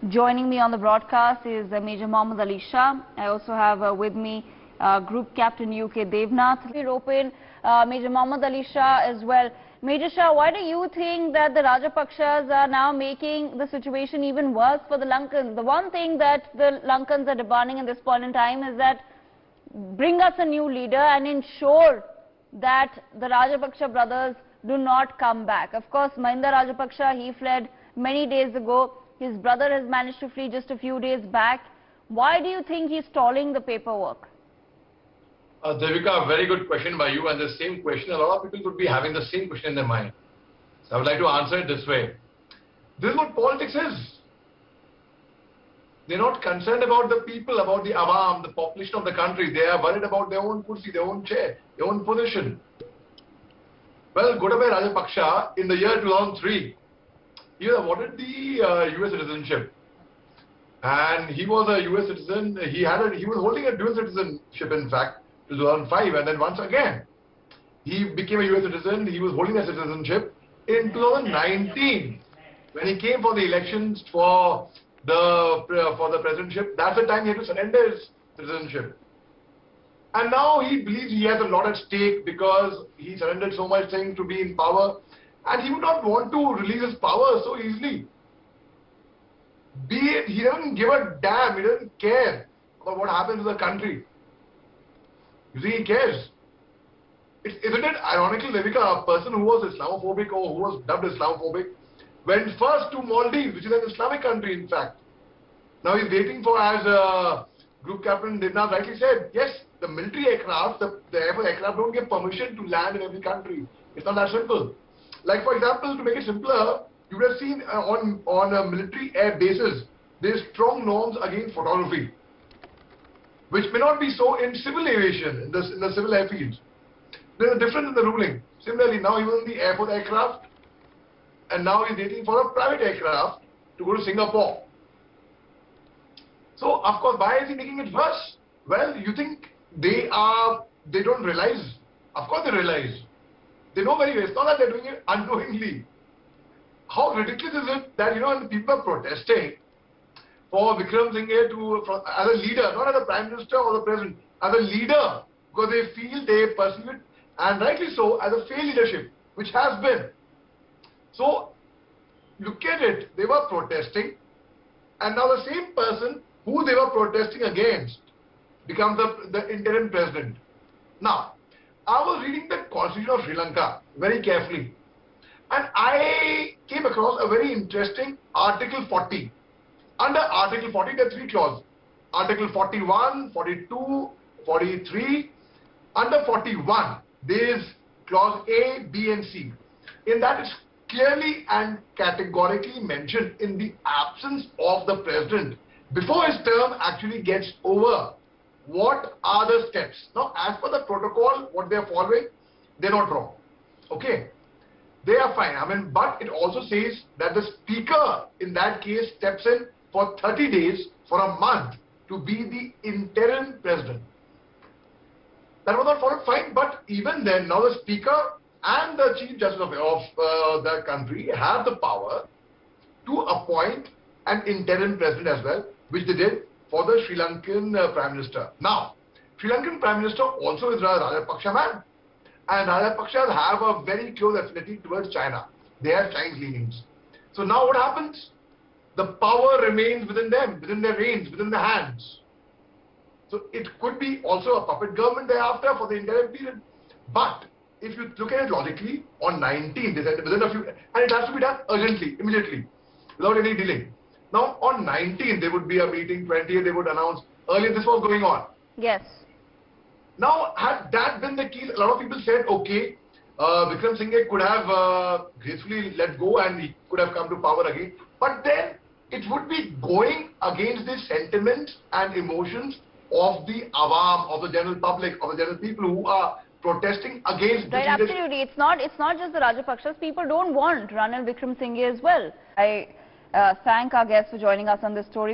Joining me on the broadcast is Major Mohommed Shah. I also have with me Group Captain UK Devnath. We rope in Major Mohommed Shah as well. Major Shah, why do you think that the Rajapakshas are now making the situation even worse for the Lankans? The one thing that the Lankans are demanding at this point in time is that bring us a new leader and ensure that the Rajapaksa brothers do not come back. Of course, Mahinda Rajapaksa, he fled many days ago. His brother has managed to flee just a few days back. Why do you think he's stalling the paperwork? Devika, a very good question by you, and the same question, a lot of people could be having the same question in their mind. So I would like to answer it this way. This is what politics is. They're not concerned about the people, about the awam, the population of the country. They are worried about their own kursi, their own chair, their own position. Well, Gotabaya Rajapaksa, in the year 2003, he was awarded the US citizenship. And he was a US citizen. He was holding a dual citizenship, in fact, 2005. And then once again, he became a US citizen. He was holding a citizenship in 2019. When he came for the elections for the presidentship, that's the time he had to surrender his citizenship. And now he believes he has a lot at stake because he surrendered so much things to be in power. And he would not want to release his power so easily. Be it, he doesn't give a damn, he doesn't care about what happens to the country. You see, he cares. Isn't it ironically, Devika, a person who was Islamophobic or who was dubbed Islamophobic went first to Maldives, which is an Islamic country, in fact. Now he's waiting for, as Group Captain Devnath rightly said, yes, the military aircraft, the Air Force aircraft don't give permission to land in every country. It's not that simple. Like, for example, to make it simpler, you would have seen on military air bases, there's strong norms against photography, which may not be so in civil aviation, in the civil airfields. There's a difference in the ruling. Similarly, now he was in the Air Force aircraft, and now he's waiting for a private aircraft to go to Singapore. So, of course, why is he making it worse? Well, you think they don't realize? Of course they realize. They know very well. It's not that they're doing it unknowingly. How ridiculous is it that, when people are protesting for Vikram Singhe as a leader, not as a Prime Minister or the President, as a leader, because they feel they perceive it, and rightly so, as a failed leadership, which has been. So, look at it. They were protesting, and now the same person who they were protesting against becomes the interim president. Now, I was reading the Constitution of Sri Lanka very carefully, and I came across a very interesting Article 40. Under Article 40, there are three clauses. Article 41, 42, 43. Under 41, there is clause A, B, and C. In that, it's clearly and categorically mentioned, in the absence of the president, before his term actually gets over, what are the steps? Now, as per the protocol, what they are following, they're not wrong. Okay? They are fine. But it also says that the speaker, in that case, steps in for 30 days, for a month, to be the interim president. That was not followed, fine. But even then, now the speaker and the Chief Justice of the country have the power to appoint an interim president as well, which they did for the Sri Lankan Prime Minister. Now, Sri Lankan Prime Minister also is a Rajapaksa man. And Rajapaksas have a very close affinity towards China. They have Chinese leanings. So now what happens? The power remains within them, within their reins, within their hands. So it could be also a puppet government thereafter for the entire period. But if you look at it logically, on 19, they said within a few, and it has to be done urgently, immediately, without any delay. Now, on 19, there would be a meeting, 20th, they would announce. Earlier, this was going on. Yes. Now, had that been the case, a lot of people said, okay, Vikram Singhe could have gracefully let go and he could have come to power again. But then, it would be going against the sentiments and emotions of the awam, of the general public, of the general people who are protesting against the leadership. Absolutely. It's not just the Rajapaksas. People don't want Ranil Vikram Singhe as well. I thank our guests for joining us on this story.